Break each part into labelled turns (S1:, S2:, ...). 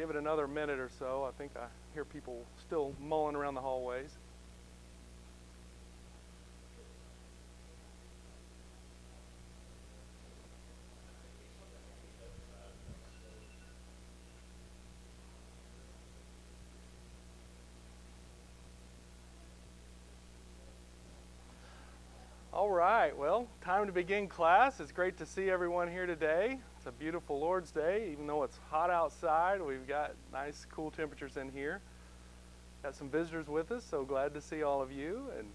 S1: give it another minute or so. I think I hear people still mulling around the hallways. All right, well, time to begin class. It's great to see everyone here today. It's a beautiful Lord's Day. Even though it's hot outside, we've got nice, cool temperatures in here. Got some visitors with us, so glad to see all of you and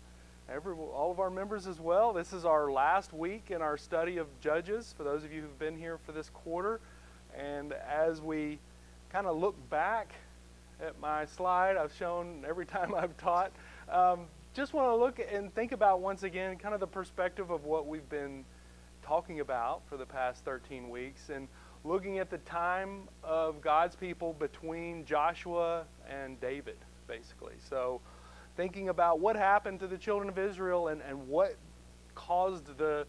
S1: all of our members as well. This is our last week in our study of Judges, for those of you who've been here for this quarter. And as we kind of look back at my slide I've shown every time I've taught, just want to look and think about once again kind of the perspective of what we've been talking about for the past 13 weeks and looking at the time of God's people between Joshua and David, basically. So thinking about what happened to the children of Israel and what caused the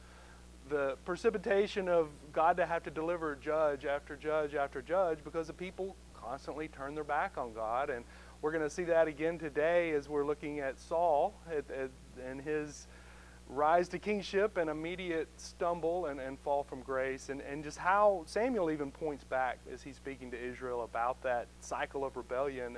S1: precipitation of God to have to deliver judge after judge after judge because the people constantly turned their back on God. And we're going to see that again today as we're looking at Saul and his rise to kingship and immediate stumble and fall from grace, and just how Samuel even points back as he's speaking to Israel about that cycle of rebellion,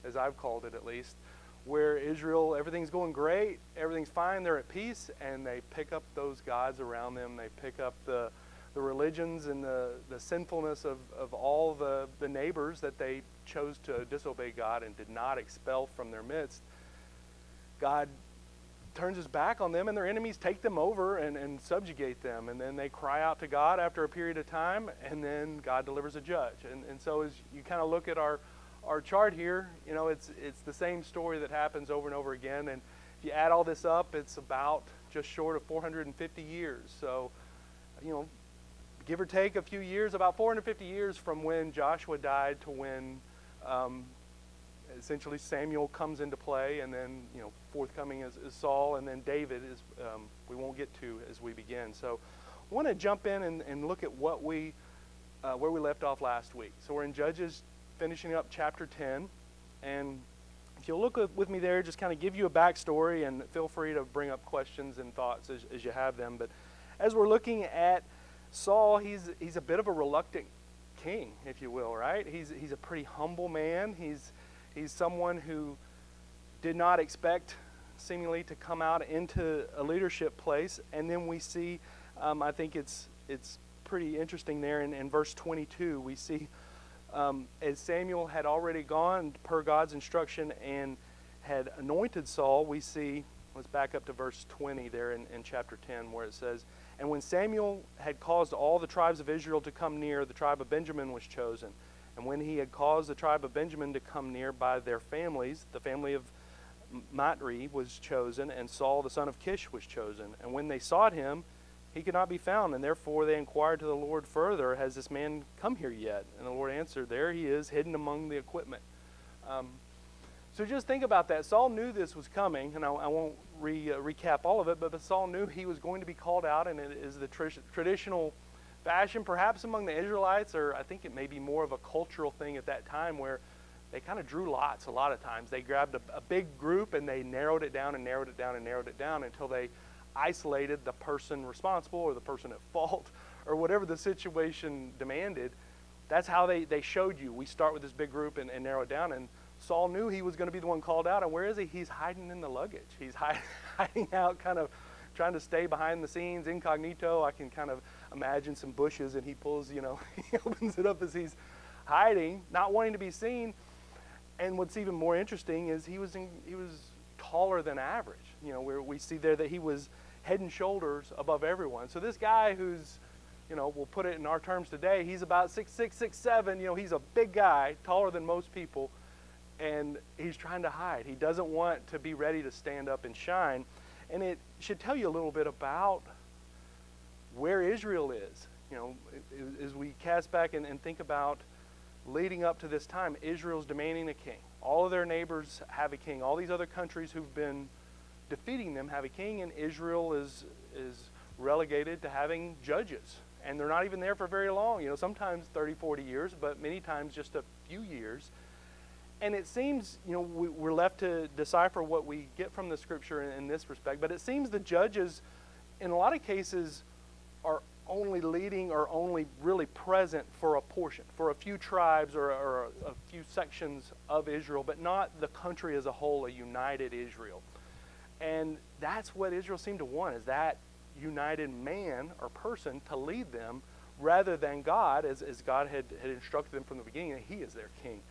S1: as I've called it at least, where Israel, everything's going great, everything's fine, they're at peace, and they pick up those gods around them, they pick up the religions and the sinfulness of all the neighbors that they chose to disobey God and did not expel from their midst. God turns his back on them and their enemies take them over and subjugate them. And then they cry out to God after a period of time, and then God delivers a judge. And so as you kind of look at our chart here, you know, it's the same story that happens over and over again. And if you add all this up, it's about just short of 450 years. So, you know, give or take a few years, about 450 years from when Joshua died to when essentially Samuel comes into play, and then, you know, forthcoming is Saul, and then David is we won't get to as we begin. So I want to jump in and look at what where we left off last week. So we're in Judges, finishing up chapter 10, and if you'll look with me there, just kind of give you a backstory, and feel free to bring up questions and thoughts as you have them. But as we're looking at Saul, he's a bit of a reluctant king, if you will, right? He's a pretty humble man. He's someone who did not expect seemingly to come out into a leadership place. And then we see, I think it's pretty interesting there in verse 22, we see as Samuel had already gone per God's instruction and had anointed Saul, we see, let's back up to verse 20 there in chapter 10, where it says, "And when Samuel had caused all the tribes of Israel to come near, the tribe of Benjamin was chosen. And when he had caused the tribe of Benjamin to come near by their families, the family of Matri was chosen, and Saul the son of Kish was chosen. And when they sought him, he could not be found, and therefore they inquired to the Lord further, has this man come here yet? And the Lord answered, there he is, hidden among the equipment." So just think about that. Saul knew this was coming, and I won't recap all of it, but Saul knew he was going to be called out, and it is the traditional fashion, perhaps among the Israelites, or I think it may be more of a cultural thing at that time, where they kind of drew lots a lot of times. They grabbed a big group, and they narrowed it down and narrowed it down and narrowed it down until they isolated the person responsible or the person at fault or whatever the situation demanded. That's how they showed you. We start with this big group and narrow it down, and Saul knew he was going to be the one called out, and where is he? He's hiding in the luggage. He's hiding out, kind of trying to stay behind the scenes, incognito. I can kind of imagine some bushes, and he pulls, you know, he opens it up as he's hiding, not wanting to be seen. And what's even more interesting is he was taller than average. You know, where we see there that he was head and shoulders above everyone. So this guy who's, you know, we'll put it in our terms today, he's about 6'6", 6'7", you know, he's a big guy, taller than most people. And he's trying to hide. He doesn't want to be ready to stand up and shine. And it should tell you a little bit about where Israel is. You know, as we cast back and think about leading up to this time, Israel's demanding a king. All of their neighbors have a king. All these other countries who've been defeating them have a king, and Israel is relegated to having judges. and they're not even there for very long, sometimes 30, 40 years, but many times just a few years. And it seems, we're left to decipher what we get from the scripture in this respect, but it seems the judges, in a lot of cases, are only leading or only really present for a portion, for a few tribes or a few sections of Israel, but not the country as a whole, a united Israel. And that's what Israel seemed to want, is that united man or person to lead them, rather than God, as God had instructed them from the beginning, that he is their king.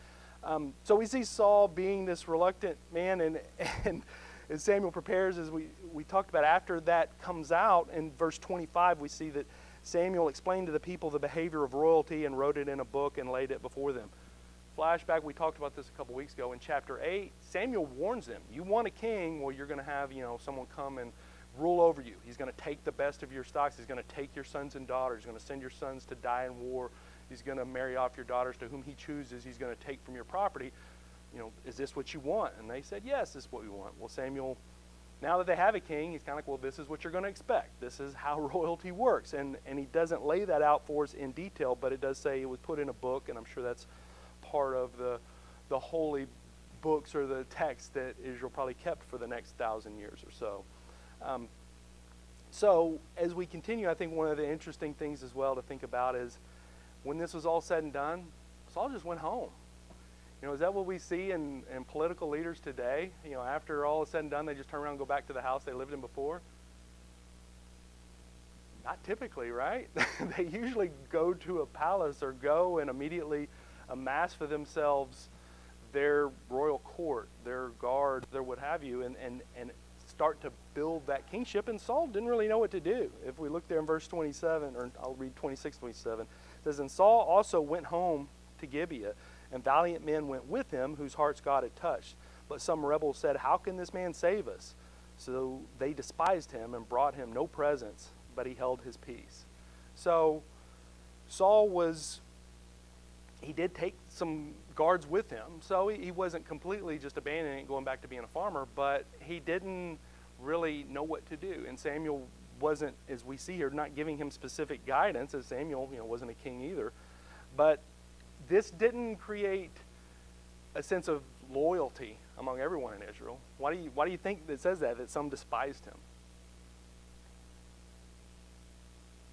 S1: So we see Saul being this reluctant man, and as Samuel prepares, as we talked about, after that comes out, in verse 25, we see that Samuel explained to the people the behavior of royalty and wrote it in a book and laid it before them. Flashback, we talked about this a couple weeks ago in chapter 8. Samuel warns them, you want a king, well, you're going to have someone come and rule over you. He's going to take the best of your stocks. He's going to take your sons and daughters. He's going to send your sons to die in war. He's going to marry off your daughters to whom he chooses. He's going to take from your property. Is this what you want? And they said, yes, this is what we want. Well, Samuel, now that they have a king, he's kind of like, well, this is what you're going to expect. This is how royalty works. And he doesn't lay that out for us in detail, but it does say it was put in a book, and I'm sure that's part of the holy books or the text that Israel probably kept for the next 1,000 years or so. So as we continue, I think one of the interesting things as well to think about is when this was all said and done, Saul just went home. Is that what we see in political leaders today? After all is said and done, they just turn around and go back to the house they lived in before? Not typically, right? They usually go to a palace or go and immediately amass for themselves their royal court, their guard, their what have you, and start to build that kingship. And Saul didn't really know what to do. If we look there in verse 27, or I'll read 26, 27, it says, and Saul also went home to Gibeah, and valiant men went with him, whose hearts God had touched. But some rebels said, how can this man save us? So they despised him and brought him no presents, but he held his peace. So Saul he did take some guards with him, so he wasn't completely just abandoning it, going back to being a farmer, but he didn't really know what to do. And Samuel wasn't, as we see here, not giving him specific guidance, as Samuel, wasn't a king either. But this didn't create a sense of loyalty among everyone in Israel. Why do you think it says that some despised him?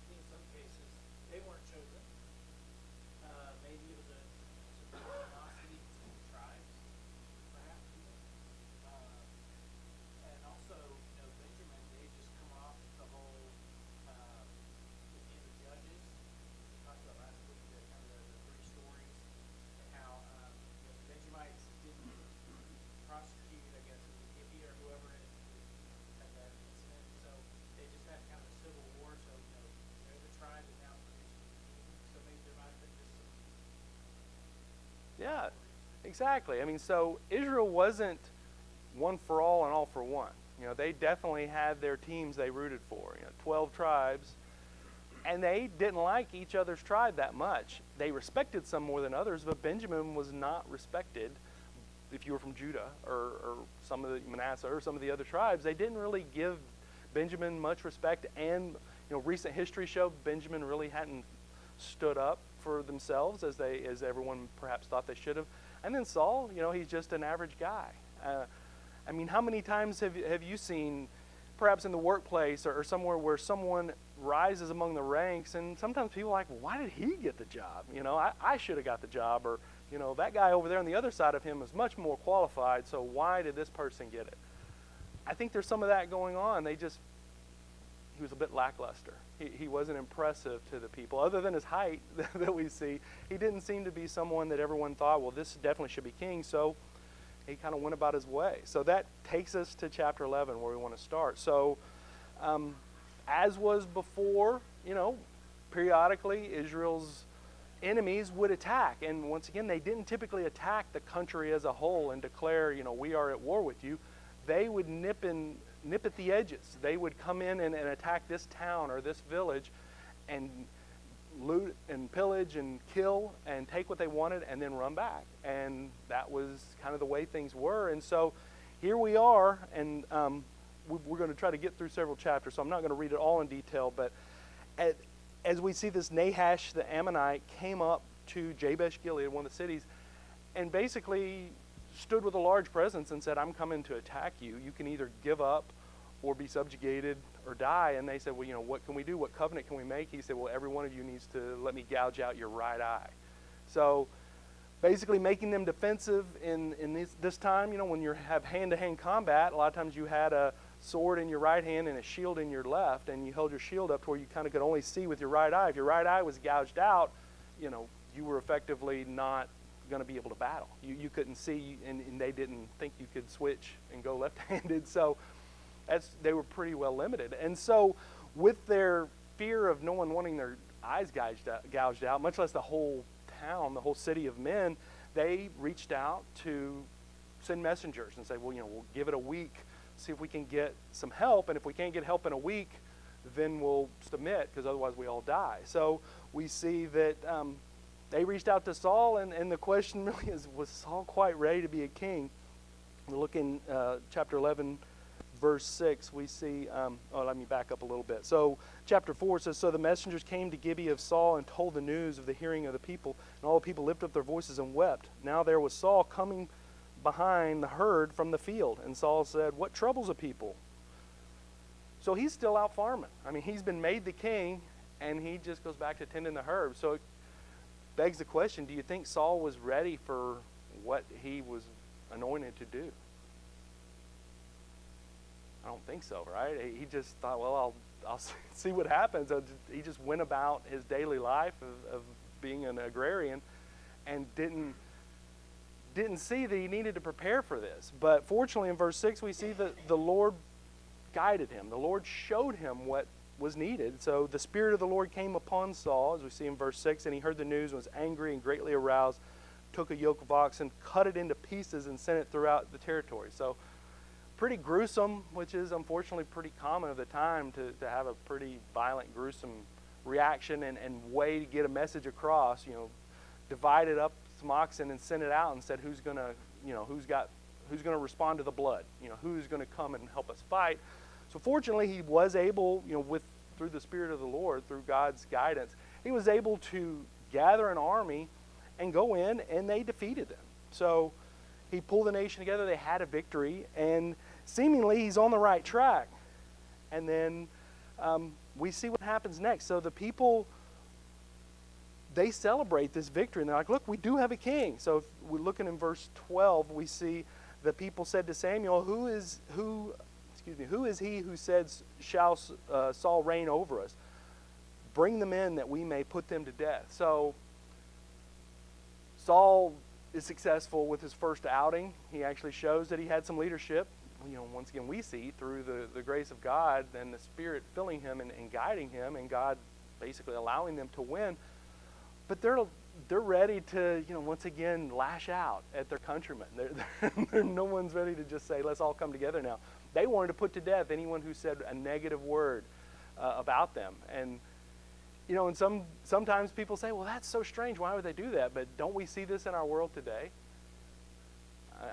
S2: In some cases, they weren't chosen. Maybe it was a animosity between the tribes, perhaps. And also, Benjamin, they just come off the whole in the Judges. We talked about last week the kind of the three stories and how the Benjamites didn't prosecute, I guess, it was Gibeah or whoever it had that incident. So they just had kind of a civil war. So they're the tribe that now produced the king. So maybe there might have been just some.
S1: Yeah, exactly. I mean, so Israel wasn't one for all and all for one. They definitely had their teams they rooted for. 12 tribes, and they didn't like each other's tribe that much. They respected some more than others, but Benjamin was not respected. If you were from Judah or some of the Manasseh or some of the other tribes, they didn't really give Benjamin much respect. And recent history showed Benjamin really hadn't stood up for themselves as everyone perhaps thought they should have. And then Saul, he's just an average guy. I mean, how many times have you seen, perhaps in the workplace or somewhere, where someone rises among the ranks, and sometimes people are like, well, why did he get the job? I should have got the job, or that guy over there on the other side of him is much more qualified, so why did this person get it? I think there's some of that going on. He was a bit lackluster. He wasn't impressive to the people. Other than his height that we see, he didn't seem to be someone that everyone thought, well, this definitely should be king, so he kind of went about his way. So that takes us to chapter 11, where we want to start. So as was before, periodically Israel's enemies would attack. And once again, they didn't typically attack the country as a whole and declare, we are at war with you. They would nip at the edges. They would come in and attack this town or this village and loot and pillage and kill and take what they wanted and then run back. And that was kind of the way things were. And so here we are, and we're going to try to get through several chapters, so I'm not going to read it all in detail, but as we see this, Nahash the Ammonite came up to Jabesh Gilead, one of the cities, and basically stood with a large presence and said, I'm coming to attack you. You can either give up or be subjugated or die. And they said, well, what can we do? What covenant can we make? He said, well, every one of you needs to let me gouge out your right eye. So basically making them defensive in this time, when you have hand-to-hand combat, a lot of times you had a sword in your right hand and a shield in your left, and you held your shield up to where you kind of could only see with your right eye. If your right eye was gouged out, you were effectively not going to be able to battle. You couldn't see, and they didn't think you could switch and go left-handed, so they were pretty well limited. And so with their fear of no one wanting their eyes gouged out, much less the whole town, the whole city of men, they reached out to send messengers and say, well, we'll give it a week, see if we can get some help, and if we can't get help in a week, then we'll submit, because otherwise we all die. So we see that they reached out to Saul, and the question really is, was Saul quite ready to be a king? We look in chapter 11, verse 6, we see, let me back up a little bit. So chapter 4 says, so the messengers came to Gibeah of Saul and told the news of the hearing of the people, and all the people lifted up their voices and wept. Now there was Saul coming behind the herd from the field, and Saul said, what troubles the people? So he's still out farming. I mean, he's been made the king, and he just goes back to tending the herd. So it begs the question, do you think Saul was ready for what he was anointed to do? I don't think so, right? He just thought, well, I'll see what happens. So he just went about his daily life of being an agrarian and didn't see that he needed to prepare for this. But fortunately, in verse 6, we see that the Lord guided him. The Lord showed him what was needed. So the Spirit of the Lord came upon Saul, as we see in verse 6, and he heard the news and was angry and greatly aroused, took a yoke of oxen, cut it into pieces, and sent it throughout the territory. So pretty gruesome, which is unfortunately pretty common of the time to have a pretty violent, gruesome reaction and way to get a message across. Divided up some oxen and sent it out and said, who's gonna respond to the blood? Who's gonna come and help us fight? So fortunately, he was able, through the Spirit of the Lord, through God's guidance, he was able to gather an army and go in, and they defeated them. So he pulled the nation together. They had a victory, and seemingly he's on the right track. And then we see what happens next. So the people, they celebrate this victory, and they're like, look, we do have a king. So if we're looking in verse 12, we see the people said to Samuel, who is he who said, shall Saul reign over us? Bring them in that we may put them to death. So Saul is successful with his first outing. He actually shows that he had some leadership. Once again, we see through the grace of God and the Spirit filling him and guiding him, and God basically allowing them to win. But they're ready to, once again, lash out at their countrymen. No one's ready to just say, let's all come together now. They wanted to put to death anyone who said a negative word about them. And sometimes people say, well, that's so strange. Why would they do that? But don't we see this in our world today?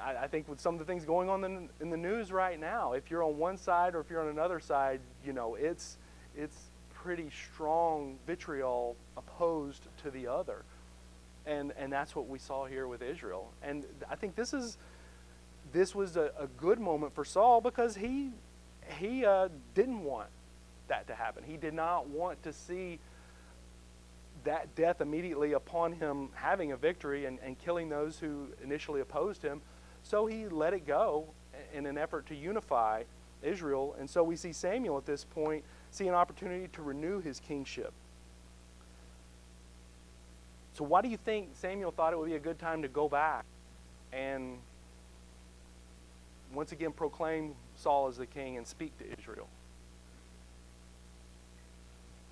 S1: I think with some of the things going on in the news right now, if you're on one side or if you're on another side, it's pretty strong vitriol opposed to the other. And that's what we saw here with Israel. And I think this was a good moment for Saul, because he didn't want that to happen. He did not want to see that death immediately upon him having a victory and killing those who initially opposed him. So he let it go in an effort to unify Israel. And so we see Samuel at this point see an opportunity to renew his kingship. So why do you think Samuel thought it would be a good time to go back and once again proclaim Saul as the king and speak to Israel?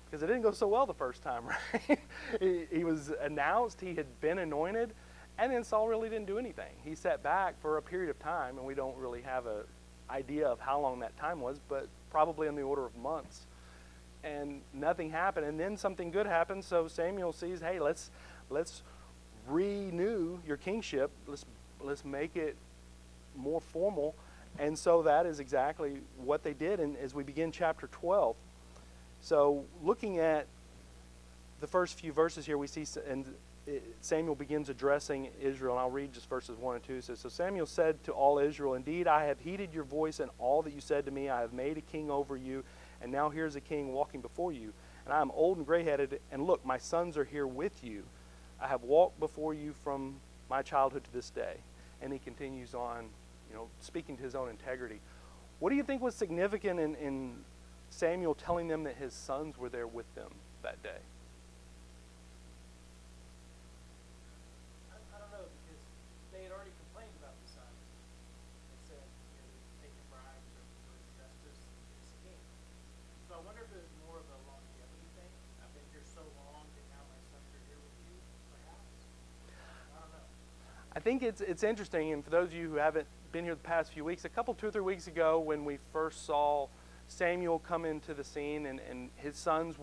S1: Because it didn't go so well the first time, right? He was announced, he had been anointed, and then Saul really didn't do anything. He sat back for a period of time, and we don't really have an idea of how long that time was, but probably in the order of months. And nothing happened, and then something good happened, so Samuel sees, hey, let's renew your kingship. Let's make it more formal. And so that is exactly what they did, and as we begin chapter 12. So looking at the first few verses here we see, and Samuel begins addressing Israel, and I'll read just verses 1 and 2. It says, "So Samuel said to all Israel, Indeed, I have heeded your voice and all that you said to me. I have made a king over you, and now here is a king walking before you. And I am old and gray-headed, and look, my sons are here with you. I have walked before you from my childhood to this day." And he continues on, speaking to his own integrity. What do you think was significant in Samuel telling them that his sons were there with them that day?
S2: I don't know, because they had already complained about the sons. They said, they're taking bribes or justice against the king. So I wonder if it was more of a longevity thing. I've been here so long that now my sons are here with you, perhaps. I don't know.
S1: I think it's interesting, and for those of you who haven't been here the past few weeks, 2 or 3 weeks ago when we first saw Samuel come into the scene and his sons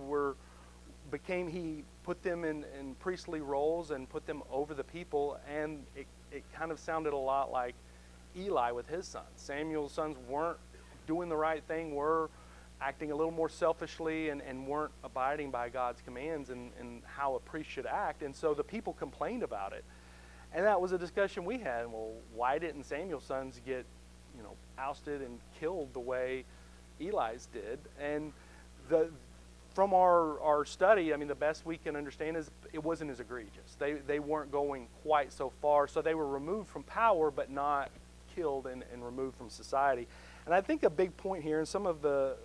S1: he put them in priestly roles and put them over the people, and it kind of sounded a lot like Eli with his sons. Samuel's sons weren't doing the right thing, were acting a little more selfishly and weren't abiding by God's commands and how a priest should act, and so the people complained about it. And that was a discussion we had. Well, why didn't Samuel's sons get, ousted and killed the way Eli's did? And from our study, the best we can understand is it wasn't as egregious. They weren't going quite so far. So they were removed from power, but not killed and removed from society. And I think a big point here, and some of the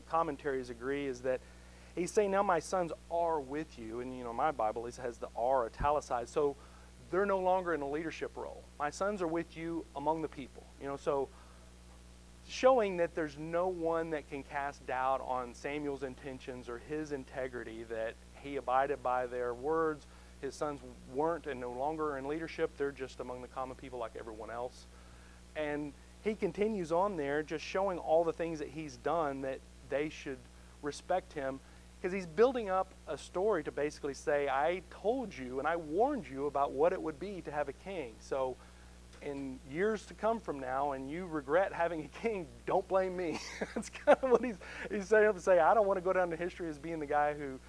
S1: commentaries agree, is that he's saying, now my sons are with you. And, my Bible has the "are" italicized. So they're no longer in a leadership role. My sons are with you among the people. So showing that there's no one that can cast doubt on Samuel's intentions or his integrity, that he abided by their words. His sons weren't and no longer in leadership. They're just among the common people like everyone else. And he continues on there, just showing all the things that he's done, that they should respect him. Because he's building up a story to basically say, I told you and I warned you about what it would be to have a king. So in years to come from now, and you regret having a king, don't blame me. That's kind of what he's saying, to say, I don't want to go down to history as being the guy who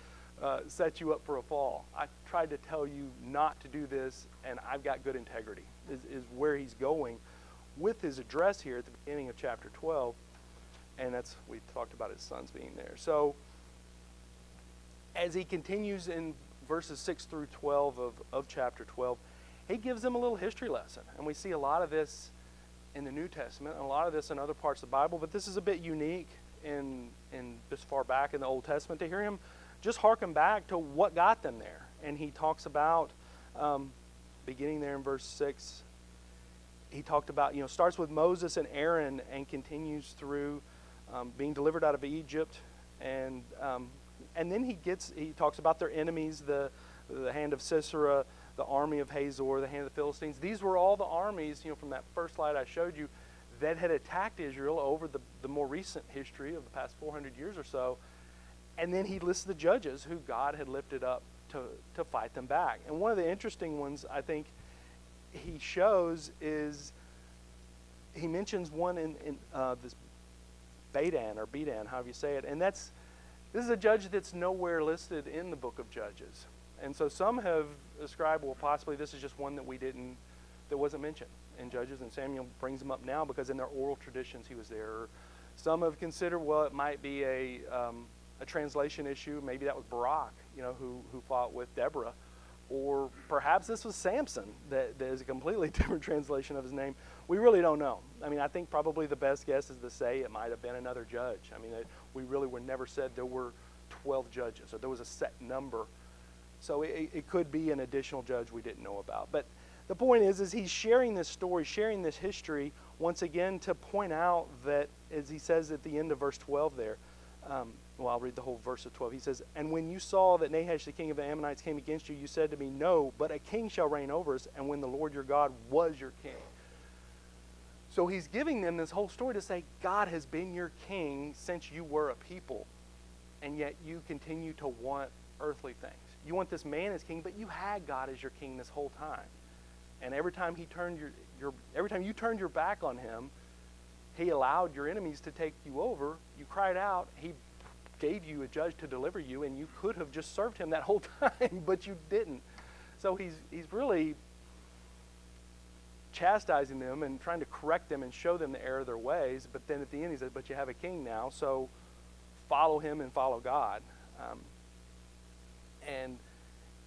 S1: set you up for a fall. I tried to tell you not to do this, and I've got good integrity, is where he's going with his address here at the beginning of chapter 12. And we talked about his sons being there. So as he continues in verses 6 through 12 of chapter 12, he gives them a little history lesson. And we see a lot of this in the New Testament, and a lot of this in other parts of the Bible, but this is a bit unique in this far back in the Old Testament, to hear him just harken back to what got them there. And he talks about, beginning there in verse 6, he talked about, starts with Moses and Aaron and continues through being delivered out of Egypt, and then he talks about their enemies, the hand of Sisera, the army of Hazor, the hand of the Philistines. These were all the armies, from that first slide I showed you, that had attacked Israel over the more recent history of the past 400 years or so. And then he lists the judges who God had lifted up to fight them back. And one of the interesting ones I think he shows is, he mentions one in this Bedan, however you say it, and this is a judge that's nowhere listed in the book of Judges. And so some have ascribed, well, possibly this is just one that wasn't mentioned in Judges, and Samuel brings him up now because in their oral traditions he was there. Or some have considered, well, it might be a translation issue. Maybe that was Barak, who fought with Deborah. Or perhaps this was Samson, that is a completely different translation of his name. We really don't know. I think probably the best guess is to say it might have been another judge. We really were never said there were 12 judges, or there was a set number. So it could be an additional judge we didn't know about. But the point is he's sharing this story, sharing this history, once again to point out that, as he says at the end of verse 12 there, I'll read the whole verse of 12. He says, "And when you saw that Nahash the king of the Ammonites came against you, you said to me, no, but a king shall reign over us, and when the Lord your God was your king." So he's giving them this whole story to say, God has been your king since you were a people, and yet you continue to want earthly things. You want this man as king, but you had God as your king this whole time. And every time you turned your back on him, he allowed your enemies to take you over. You cried out. He gave you a judge to deliver you, and you could have just served him that whole time, but you didn't. So he's really chastising them and trying to correct them and show them the error of their ways. But then at the end he says, but you have a king now, so follow him and follow God. And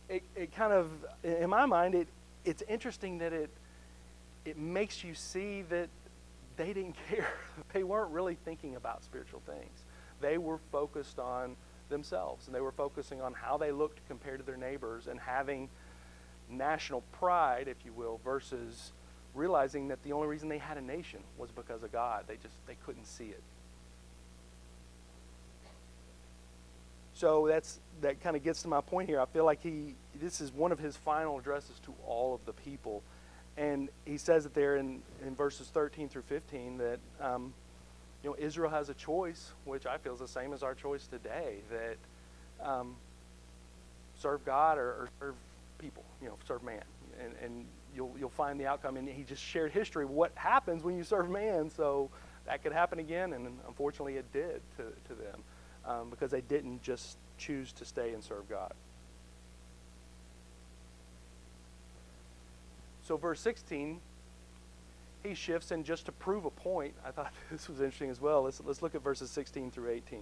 S1: it kind of, in my mind, it's interesting that it makes you see that they didn't care. They weren't really thinking about spiritual things. They were focused on themselves, and they were focusing on how they looked compared to their neighbors and having national pride, if you will, versus realizing that the only reason they had a nation was because of God. They couldn't see it. So that kind of gets to my point here. I feel like this is one of his final addresses to all of the people. And he says it there in verses 13 through 15 that Israel has a choice, which I feel is the same as our choice today, that serve God or serve people, serve man. And you'll find the outcome. And he just shared history, what happens when you serve man. So that could happen again, and unfortunately it did to them because they didn't just choose to stay and serve God. So verse 16, he shifts, and just to prove a point, I thought this was interesting as well. Let's look at verses 16 through 18.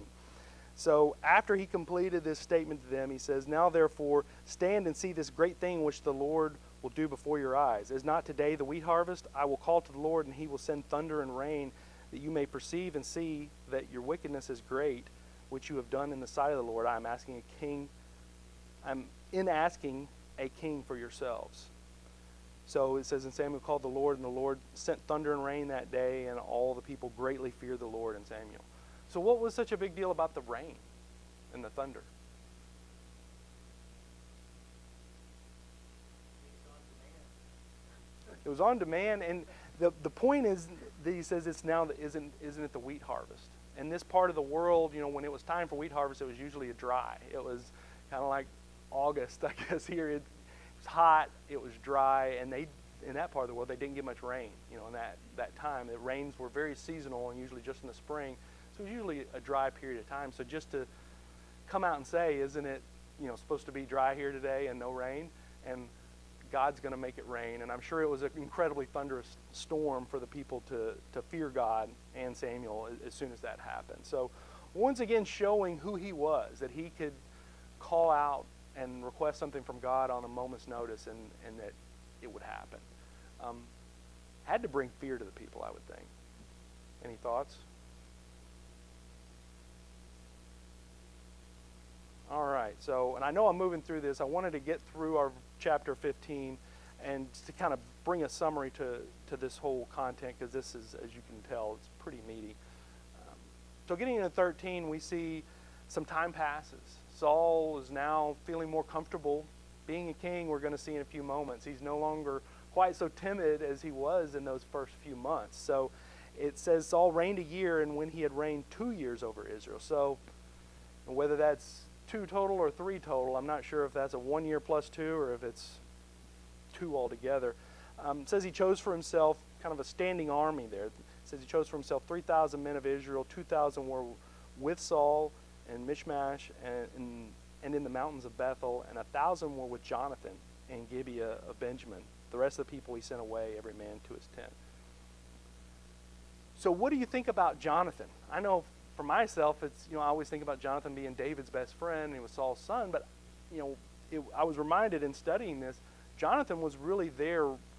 S1: So after he completed this statement to them, he says, now therefore stand and see this great thing which the Lord will do before your eyes. Is not today the wheat harvest? I will call to the Lord, and he will send thunder and rain, that you may perceive and see that your wickedness is great, which you have done in the sight of the Lord. I'm in asking a king for yourselves. So it says, and Samuel called the Lord, and the Lord sent thunder and rain that day, and all the people greatly feared the Lord and Samuel. So what was such a big deal about the rain and the thunder? It was on demand, and the point is that he says it's now, isn't it the wheat harvest? In this part of the world, when it was time for wheat harvest, it was usually dry. It was kind of like August, I guess, here. It was hot, it was dry, and in that part of the world, they didn't get much rain, in that time. The rains were very seasonal and usually just in the spring. So it was usually a dry period of time. So just to come out and say, isn't it, supposed to be dry here today and no rain? And God's going to make it rain. And I'm sure it was an incredibly thunderous storm for the people to fear God and Samuel as soon as that happened. So once again showing who he was, that he could call out and request something from God on a moment's notice and that it would happen. Had to bring fear to the people, I would think. Any thoughts? All right, so, and I know I'm moving through this. I wanted to get through our chapter 15 and to kind of bring a summary to this whole content, because this is, as you can tell, it's pretty meaty. So getting into 13, we see some time passes. Saul is now feeling more comfortable being a king. We're going to see in a few moments. He's no longer quite so timid as he was in those first few months. So it says Saul reigned a year, and when he had reigned 2 years over Israel. So whether that's 2 total or 3 total, I'm not sure if that's a 1 year plus 2 or if it's 2 altogether. It says he chose for himself kind of a standing army there. It says he chose for himself 3,000 men of Israel. 2,000 were with Saul and Michmash and in the mountains of Bethel, and 1,000 were with Jonathan in Gibeah of Benjamin. The rest of the people he sent away, every man to his tent. So what do you think about Jonathan? I know for myself, it's, I always think about Jonathan being David's best friend, and he was Saul's son, but, I was reminded in studying this, Jonathan was really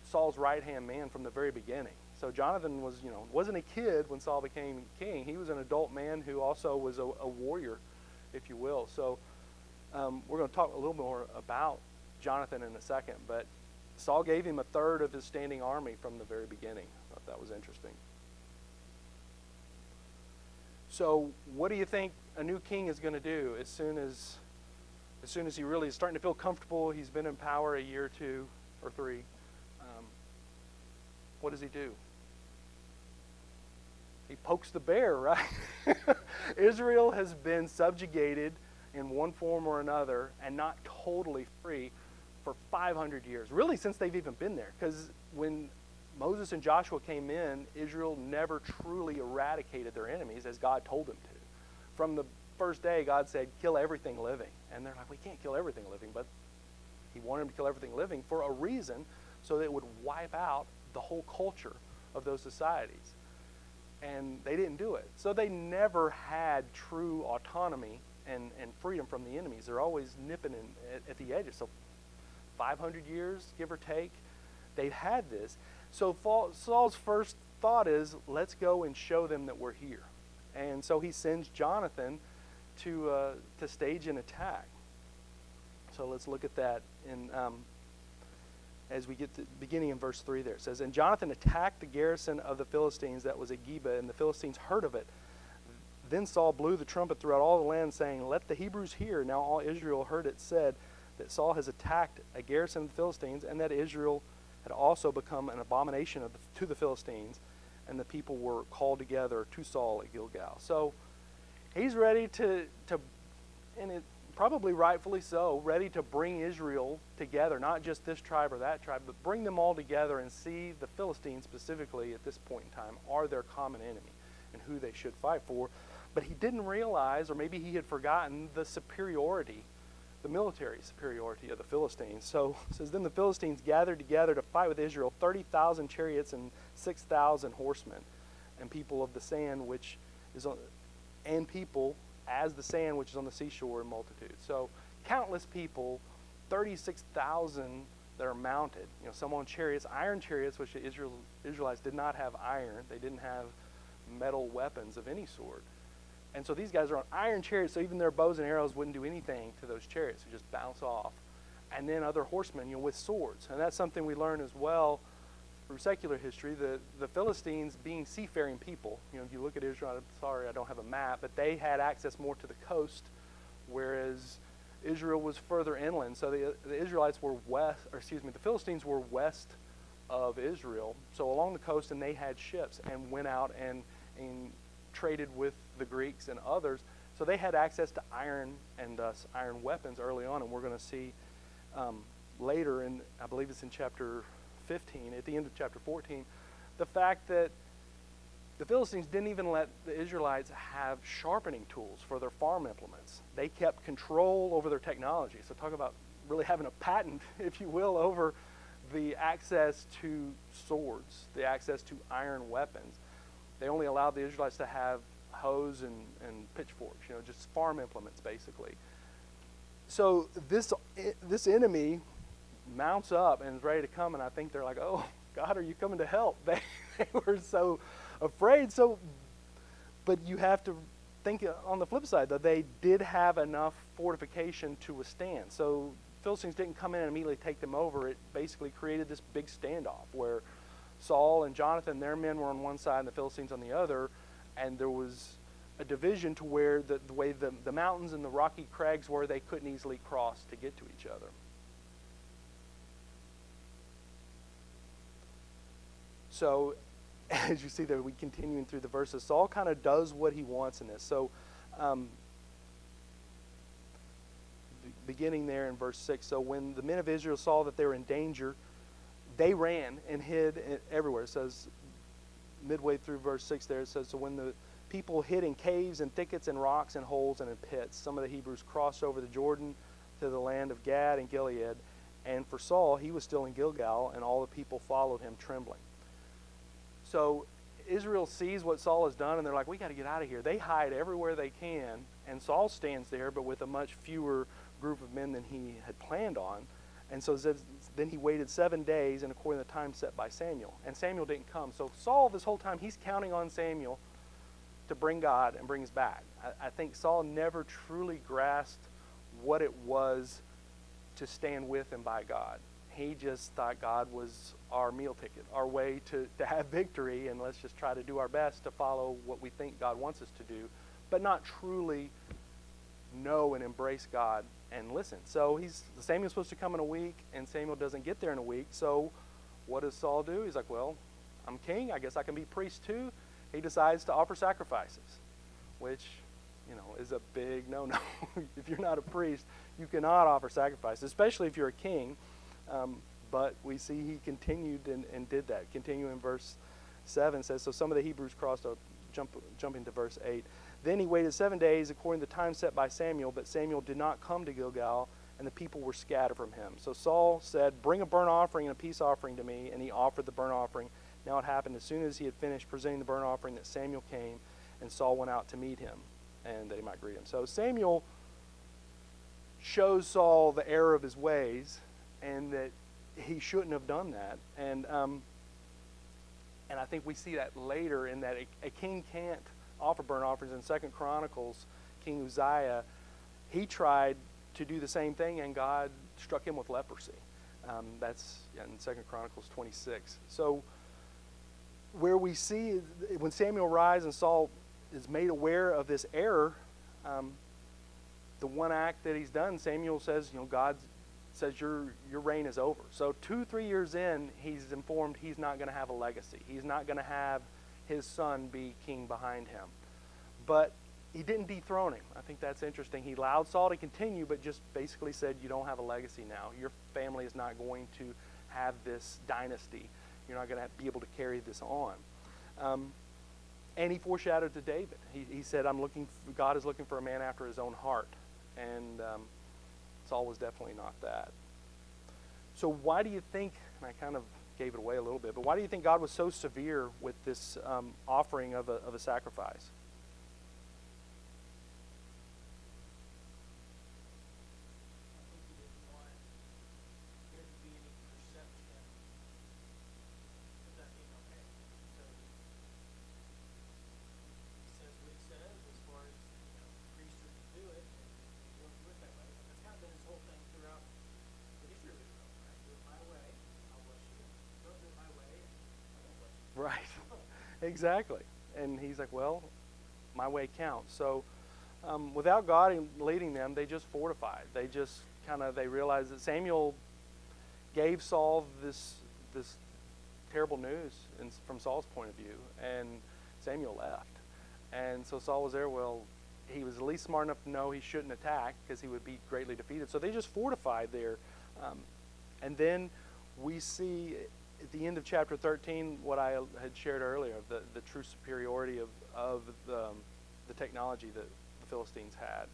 S1: Saul's right-hand man from the very beginning. So Jonathan was, wasn't a kid when Saul became king. He was an adult man who also was a warrior, if you will. So we're going to talk a little more about Jonathan in a second, but Saul gave him 1/3 of his standing army from the very beginning. I thought that was interesting. So what do you think a new king is going to do as soon as he really is starting to feel comfortable? He's been in power a year or 2 or 3. What does he do? He pokes the bear, right? Israel has been subjugated in one form or another and not totally free for 500 years, really since they've even been there. Because when Moses and Joshua came in, Israel never truly eradicated their enemies as God told them to. From the first day God said, kill everything living. And they're like, we can't kill everything living. But he wanted them to kill everything living for a reason, so that it would wipe out the whole culture of those societies. And they didn't do it. So they never had true autonomy and freedom from the enemies. They're always nipping at the edges. So 500 years, give or take, they've had this. So Saul's first thought is, let's go and show them that we're here. And so he sends Jonathan to stage an attack. So let's look at that as we get to beginning in verse 3 there. It says, and Jonathan attacked the garrison of the Philistines that was at Geba, and the Philistines heard of it. Then Saul blew the trumpet throughout all the land, saying, let the Hebrews hear. Now all Israel heard it said that Saul has attacked a garrison of the Philistines, and that Israel had also become an abomination to the Philistines, and the people were called together to Saul at Gilgal. So he's ready to and it probably rightfully so, ready to bring Israel together, not just this tribe or that tribe, but bring them all together and see the Philistines specifically at this point in time are their common enemy and who they should fight for. But he didn't realize, or maybe he had forgotten, the superiority, the military superiority of the Philistines. So it says, then the Philistines gathered together to fight with Israel, 30,000 chariots and 6,000 horsemen, and people of the sand, which is on, and people as the sand which is on the seashore in multitude. So countless people, 36,000 that are mounted. You know, some on chariots, iron chariots, which the Israelites did not have iron. They didn't have metal weapons of any sort. And so these guys are on iron chariots, so even their bows and arrows wouldn't do anything to those chariots. They just bounce off. And then other horsemen, you know, with swords. And that's something we learn as well through secular history, the Philistines being seafaring people. You know, if you look at Israel, I'm sorry I don't have a map, but they had access more to the coast, whereas Israel was further inland. So the Israelites were the Philistines were west of Israel, so along the coast, and they had ships and went out and traded with the Greeks and others. So they had access to iron and thus iron weapons early on, and we're going to see later, in I believe it's in chapter 15, at the end of chapter 14, the fact that the Philistines didn't even let the Israelites have sharpening tools for their farm implements. They kept control over their technology. So talk about really having a patent, if you will, over the access to swords, the access to iron weapons. They only allowed the Israelites to have hoes and pitchforks, you know, just farm implements basically. So this enemy mounts up and is ready to come, and I think they're like, oh, God, are you coming to help? They were so afraid. So, but you have to think on the flip side, though, they did have enough fortification to withstand. So Philistines didn't come in and immediately take them over. It basically created this big standoff where Saul and Jonathan, their men, were on one side and the Philistines on the other, and there was a division to where the way the mountains and the rocky crags were, they couldn't easily cross to get to each other. So, as you see there, we continuing through the verses, Saul kind of does what he wants in this. So, beginning there in verse 6, so when the men of Israel saw that they were in danger, they ran and hid everywhere. It says, midway through verse 6 there, it says, so when the people hid in caves and thickets and rocks and holes and in pits, some of the Hebrews crossed over the Jordan to the land of Gad and Gilead. And for Saul, he was still in Gilgal, and all the people followed him trembling. So Israel sees what Saul has done, and they're like, we got to get out of here. They hide everywhere they can, and Saul stands there, but with a much fewer group of men than he had planned on. And so then he waited 7 days, and according to the time set by Samuel. And Samuel didn't come. So Saul, this whole time, he's counting on Samuel to bring God and bring us back. I think Saul never truly grasped what it was to stand with and by God. He just thought God was our meal ticket, our way to have victory, and let's just try to do our best to follow what we think God wants us to do, but not truly know and embrace God and listen. So Samuel's supposed to come in a week, and Samuel doesn't get there in a week. So what does Saul do? He's like, well, I'm king. I guess I can be priest too. He decides to offer sacrifices, which, you know, is a big no-no. If you're not a priest, you cannot offer sacrifices, especially if you're a king. But we see he continued and did that. Continuing in verse 7 says, so some of the Hebrews crossed up, jumping to verse 8. Then he waited 7 days according to the time set by Samuel, but Samuel did not come to Gilgal, and the people were scattered from him. So Saul said, "Bring a burnt offering and a peace offering to me," and he offered the burnt offering. Now it happened as soon as he had finished presenting the burnt offering that Samuel came, and Saul went out to meet him, and that he might greet him. So Samuel shows Saul the error of his ways, and that he shouldn't have done that. And I think we see that later in that a king can't offer burnt offerings. In 2 Chronicles, King Uzziah, he tried to do the same thing, and God struck him with leprosy. That's in 2 Chronicles 26. So where we see when Samuel arrives and Saul is made aware of this error, the one act that he's done, Samuel says, God says your reign is over. So 2-3 years in, he's informed he's not going to have a legacy. He's not going to have his son be king behind him. But he didn't dethrone him. I think that's interesting. He allowed Saul to continue, but just basically said, you don't have a legacy now. Your family is not going to have this dynasty. You're not going to be able to carry this on. And he foreshadowed to David. He said, God is looking for a man after his own heart. And Saul was definitely not that. So why do you think, and I kind of gave it away a little bit, but why do you think God was so severe with this offering of a sacrifice? Right, exactly. And he's like, well, my way counts. So without God leading them, they just fortified. They just they realized that Samuel gave Saul this terrible news from Saul's point of view, and Samuel left. And so Saul was there. Well, he was at least smart enough to know he shouldn't attack because he would be greatly defeated. So they just fortified there. And then we see at the end of chapter 13 what I had shared earlier, the true superiority of the technology that the Philistines had.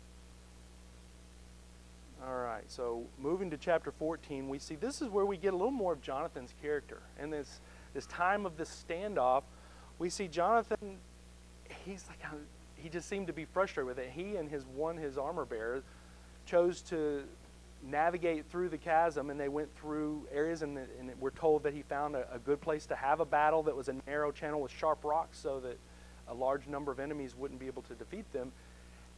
S1: All right, so moving to chapter 14, we see this is where we get a little more of Jonathan's character. And this time of this standoff, we see Jonathan, he just seemed to be frustrated with it. He and his armor bearer chose to navigate through the chasm, and they went through areas, and we're told that he found a good place to have a battle that was a narrow channel with sharp rocks so that a large number of enemies wouldn't be able to defeat them.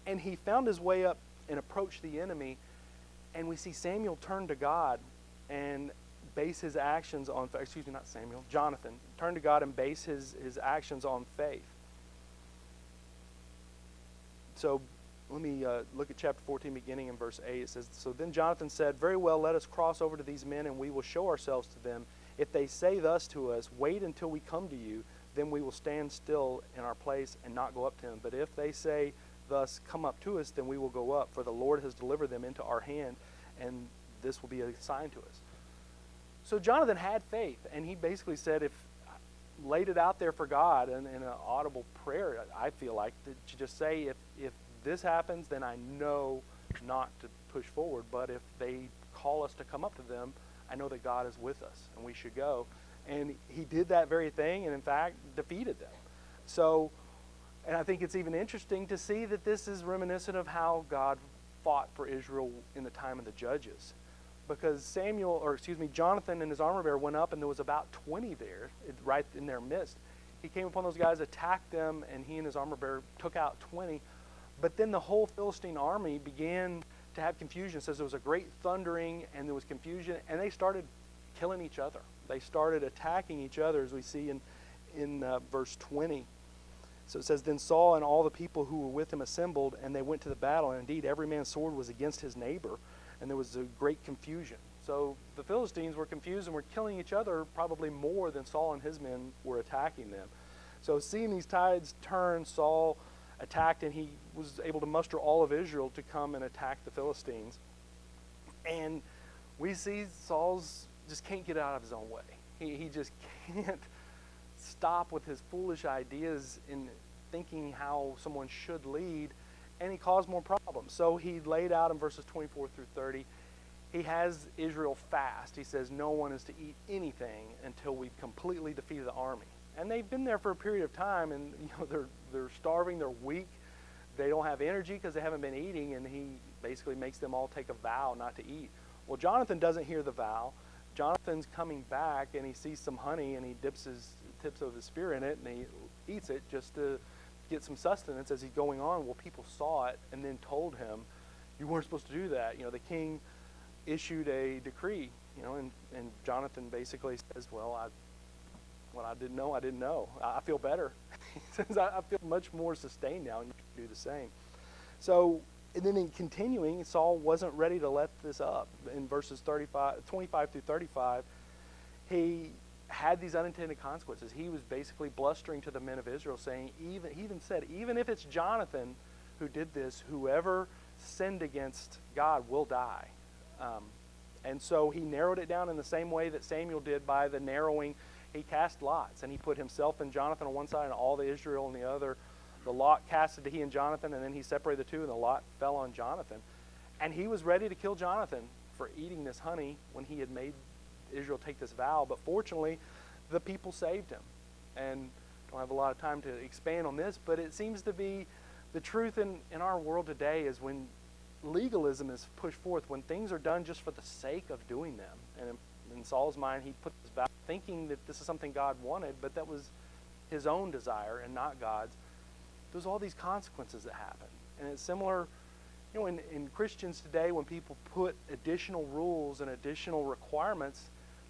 S1: And he found his way up and approached the enemy, and we see Samuel turn to God and base his actions on, Jonathan turned to God and base his actions on faith. So let me look at chapter 14, beginning in verse 8. It says, "So then Jonathan said, 'Very well, let us cross over to these men, and we will show ourselves to them. If they say thus to us, wait until we come to you, then we will stand still in our place and not go up to them. But if they say thus, come up to us, then we will go up, for the Lord has delivered them into our hand, and this will be a sign to us.'" So Jonathan had faith, and he basically said, laid it out there for God in an audible prayer, I feel like, to just say, if this happens, then I know not to push forward. But if they call us to come up to them, I know that God is with us, and we should go. And he did that very thing, and in fact, defeated them. So, and I think it's even interesting to see that this is reminiscent of how God fought for Israel in the time of the judges. Because Jonathan and his armor bearer went up, and there was about 20 there, right in their midst. He came upon those guys, attacked them, and he and his armor bearer took out 20. But then the whole Philistine army began to have confusion. It says there was a great thundering, and there was confusion, and they started killing each other. They started attacking each other, as we see in verse 20. So it says, "Then Saul and all the people who were with him assembled, and they went to the battle. And indeed, every man's sword was against his neighbor, and there was a great confusion." So the Philistines were confused and were killing each other probably more than Saul and his men were attacking them. So seeing these tides turn, Saul attacked, and he was able to muster all of Israel to come and attack the Philistines. And we see Saul's just can't get out of his own way. He just can't stop with his foolish ideas thinking how someone should lead, and he caused more problems. So he laid out in verses 24 through 30, he has Israel fast. He says no one is to eat anything until we've completely defeated the army. And they've been there for a period of time, and they're starving, they're weak, they don't have energy because they haven't been eating, and he basically makes them all take a vow not to eat. Well, Jonathan doesn't hear the vow. Jonathan's coming back, and he sees some honey, and he tips of his spear in it, and he eats it just to get some sustenance as he's going on. Well, people saw it and then told him, you weren't supposed to do that. The king issued a decree, and Jonathan basically says, well, what I didn't know, I didn't know. I feel better. He says, I feel much more sustained now, and you should do the same. So, and then in continuing, Saul wasn't ready to let this up. In verses 25 through 35, he had these unintended consequences. He was basically blustering to the men of Israel, saying, he even said, even if it's Jonathan who did this, whoever sinned against God will die. And so he narrowed it down in the same way that Samuel did by the narrowing. He cast lots, and he put himself and Jonathan on one side and all the Israel on the other. The lot casted to he and Jonathan, and then he separated the two, and the lot fell on Jonathan. And he was ready to kill Jonathan for eating this honey when he had made Israel take this vow. But fortunately, the people saved him. And I don't have a lot of time to expand on this, but it seems to be the truth in our world today is when legalism is pushed forth, when things are done just for the sake of doing them. And in Saul's mind, he put this vow thinking that this is something God wanted, but that was his own desire and not God's. There's all these consequences that happen. And it's similar, in Christians today, when people put additional rules and additional requirements,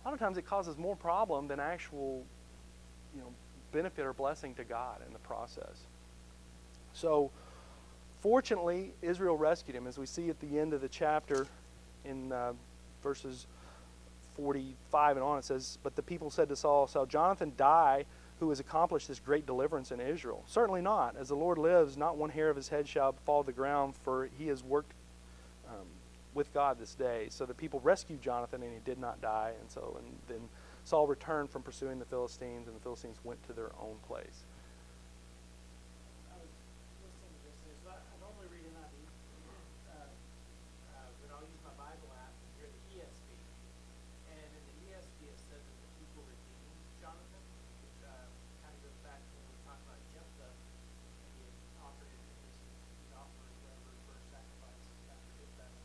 S1: a lot of times it causes more problem than actual, benefit or blessing to God in the process. So, fortunately, Israel rescued him, as we see at the end of the chapter in verses 45 and on. It says, but the people said to Saul, shall Jonathan die, who has accomplished this great deliverance in Israel? Certainly not. As the Lord lives, not one hair of his head shall fall to the ground, for he has worked with God this day. So the people rescued Jonathan, and he did not die. And then Saul returned from pursuing the Philistines, and the Philistines went to their own place.
S2: I was listening to this. So I normally read NIV, but I'll use my Bible app here, the ESV. And in the ESV, it says that the people redeemed Jonathan, which kind of goes back to when we talked about Jephthah, and he had offered whatever first sacrifice after his death.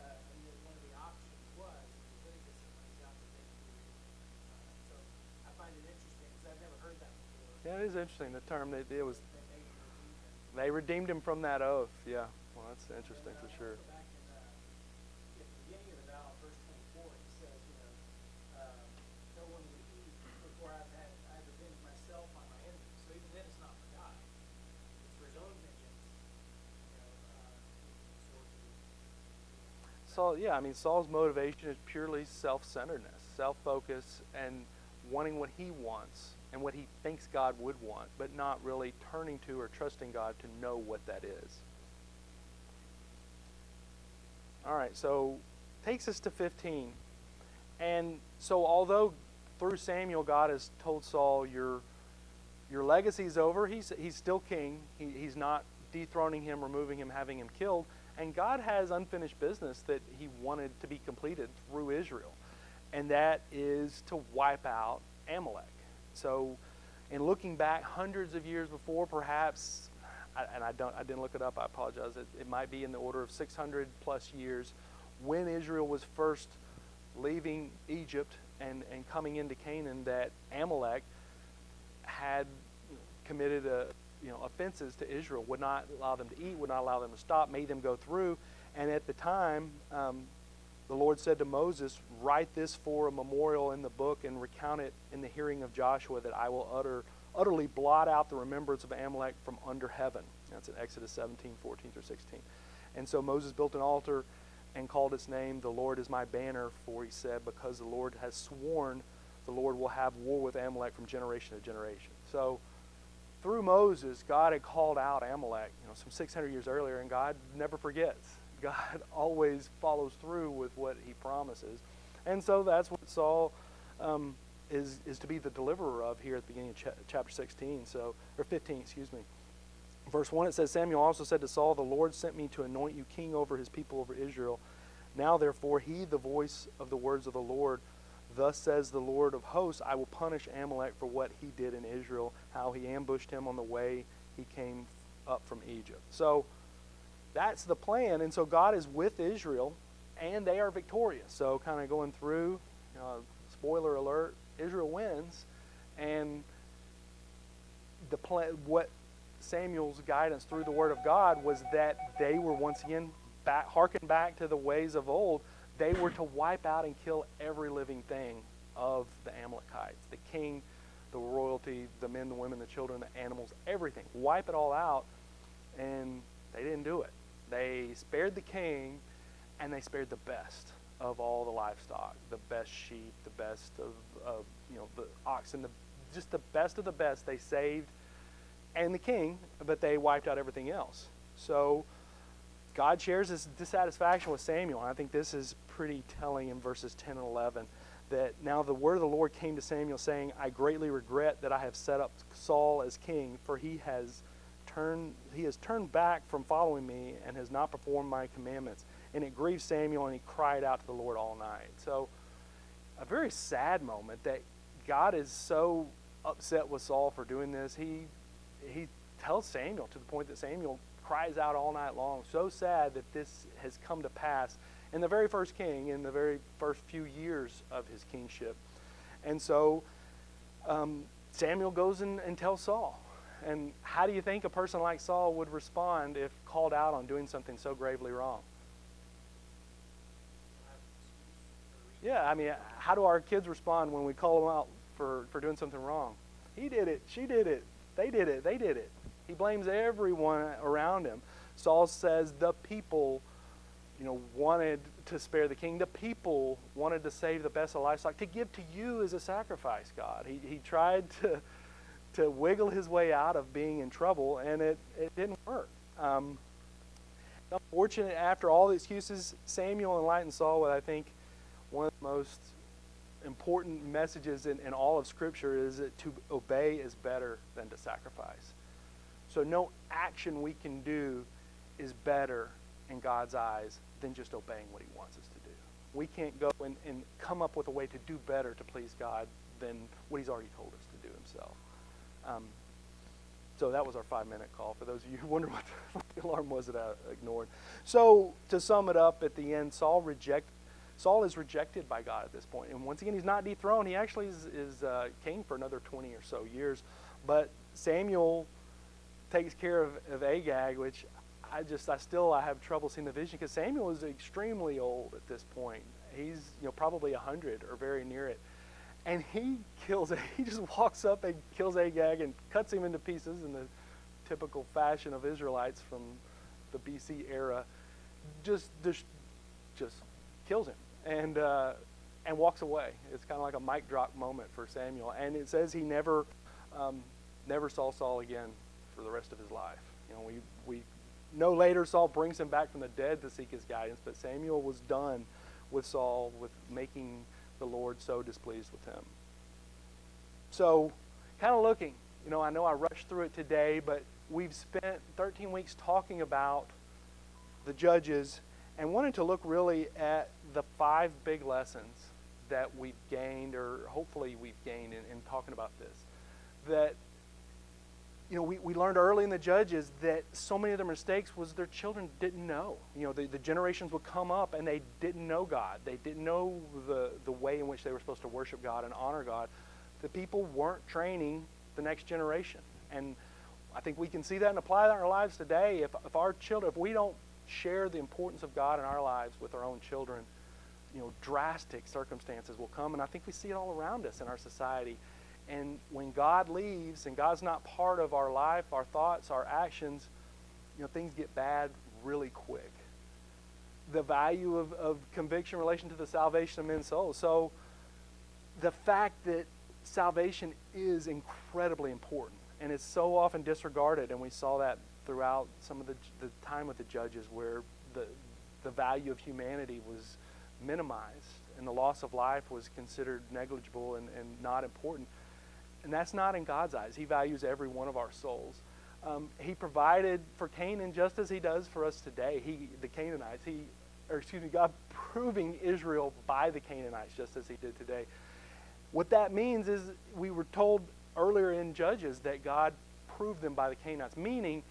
S2: And then one of the options was Leviticus and lays out that they could be redeemed. So I find it interesting because I've never heard that before.
S1: Yeah, it is interesting, the term. They
S2: They
S1: redeemed him from that oath. Yeah, well, that's interesting for sure.
S2: Back in at the beginning of the vow, verse 24, he says, no one would eat before I've revenged myself on my enemies. So even then, it's not for God; it's for his own vengeance.
S1: Saul's motivation is purely self-centeredness, self-focus, and wanting what he wants and what he thinks God would want, but not really turning to or trusting God to know what that is. All right, so takes us to 15. And so although through Samuel God has told Saul, your legacy is over, he's still king. He's not dethroning him, removing him, having him killed. And God has unfinished business that he wanted to be completed through Israel. And that is to wipe out Amalek. So, in looking back hundreds of years before, perhaps, and I didn't look it up, I apologize, it might be in the order of 600 plus years, when Israel was first leaving Egypt and coming into Canaan, that Amalek had committed offenses to Israel, would not allow them to eat, would not allow them to stop, made them go through. And at the time, the Lord said to Moses, write this for a memorial in the book and recount it in the hearing of Joshua, that I will utterly blot out the remembrance of Amalek from under heaven. That's in Exodus 17, 14 through 16. And so Moses built an altar and called its name, the Lord is my banner, for he said, because the Lord has sworn, the Lord will have war with Amalek from generation to generation. So through Moses, God had called out Amalek, some 600 years earlier, and God never forgets. God always follows through with what he promises. And so that's what Saul is to be the deliverer of here at the beginning of chapter 16, or 15, excuse me. Verse 1, it says, Samuel also said to Saul, the Lord sent me to anoint you king over his people, over Israel. Now, therefore, heed the voice of the words of the Lord. Thus says the Lord of hosts, I will punish Amalek for what he did in Israel, how he ambushed him on the way he came up from Egypt. So that's the plan. And so God is with Israel, and they are victorious. So kind of going through, spoiler alert, Israel wins. And the plan, what Samuel's guidance through the Word of God was that they were once again harken back to the ways of old. They were to wipe out and kill every living thing of the Amalekites, the king, the royalty, the men, the women, the children, the animals, everything. Wipe it all out, and they didn't do it. They spared the king, and they spared the best of all the livestock, the best sheep, the best of the oxen, just the best of the best they saved, and the king, but they wiped out everything else. So God shares his dissatisfaction with Samuel, and I think this is pretty telling in verses 10 and 11, that now the word of the Lord came to Samuel, saying, I greatly regret that I have set up Saul as king, for he has turned back from following me and has not performed my commandments. And it grieved Samuel, and he cried out to the Lord all night. So a very sad moment that God is so upset with Saul for doing this. He tells Samuel, to the point that Samuel cries out all night long, so sad that this has come to pass in the very first king, in the very first few years of his kingship. And so Samuel goes and tells Saul. And how do you think a person like Saul would respond if called out on doing something so gravely wrong? Yeah, I mean, how do our kids respond when we call them out for doing something wrong? He did it, she did it, they did it. He blames everyone around him. Saul says the people, wanted to spare the king. The people wanted to save the best of livestock to give to you as a sacrifice, God. He tried to wiggle his way out of being in trouble, and it didn't work. Unfortunately, after all the excuses, Samuel enlightened Saul with, I think, one of the most important messages in all of Scripture is that to obey is better than to sacrifice. So no action we can do is better in God's eyes than just obeying what he wants us to do. We can't go and come up with a way to do better to please God than what he's already told us to do himself. So that was our 5-minute call. For those of you who wonder what the alarm was that I ignored. So to sum it up at the end, Saul is rejected by God at this point. And once again, he's not dethroned. He actually is king for another 20 or so years. But Samuel takes care of Agag, which I have trouble seeing the vision, because Samuel is extremely old at this point. He's probably 100 or very near it. And he just walks up and kills Agag and cuts him into pieces in the typical fashion of Israelites from the BC era. Just kills him and walks away. It's kind of like a mic drop moment for Samuel. And it says he never saw Saul again for the rest of his life. We know later Saul brings him back from the dead to seek his guidance, but Samuel was done with Saul, with making the Lord so displeased with him. So, kind of looking, I know I rushed through it today, but we've spent 13 weeks talking about the Judges and wanted to look really at the 5 big lessons that we've gained, or hopefully we've gained in talking about this. That we learned early in the Judges that so many of their mistakes was their children didn't know. The generations would come up and they didn't know God. They didn't know the way in which they were supposed to worship God and honor God. The people weren't training the next generation. And I think we can see that and apply that in our lives today. If we don't share the importance of God in our lives with our own children, drastic circumstances will come. And I think we see it all around us in our society. And when God leaves and God's not part of our life, our thoughts, our actions, things get bad really quick. The value of conviction in relation to the salvation of men's souls. So the fact that salvation is incredibly important and is so often disregarded, and we saw that throughout some of the time with the Judges, where the value of humanity was minimized and the loss of life was considered negligible and not important. And that's not in God's eyes. He values every one of our souls. He provided for Canaan just as he does for us today. The Canaanites, God proving Israel by the Canaanites just as he did today. What that means is we were told earlier in Judges that God proved them by the Canaanites, meaning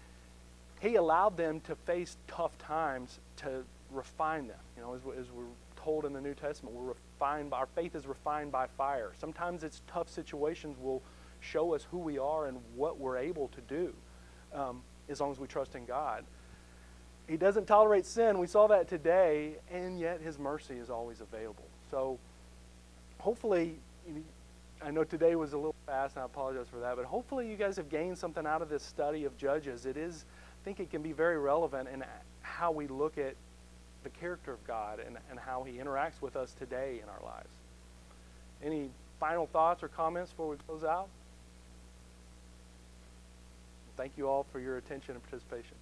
S1: he allowed them to face tough times to refine them. As we're told in the New Testament, our faith is refined by fire. Sometimes it's tough situations will show us who we are and what we're able to do, as long as we trust in God. He doesn't tolerate sin. We saw that today, and yet his mercy is always available. So hopefully, I know today was a little fast, and I apologize for that, but hopefully you guys have gained something out of this study of Judges. I think it can be very relevant in how we look at the character of God and how he interacts with us today in our lives. Any final thoughts or comments before we close out? Thank you all for your attention and participation.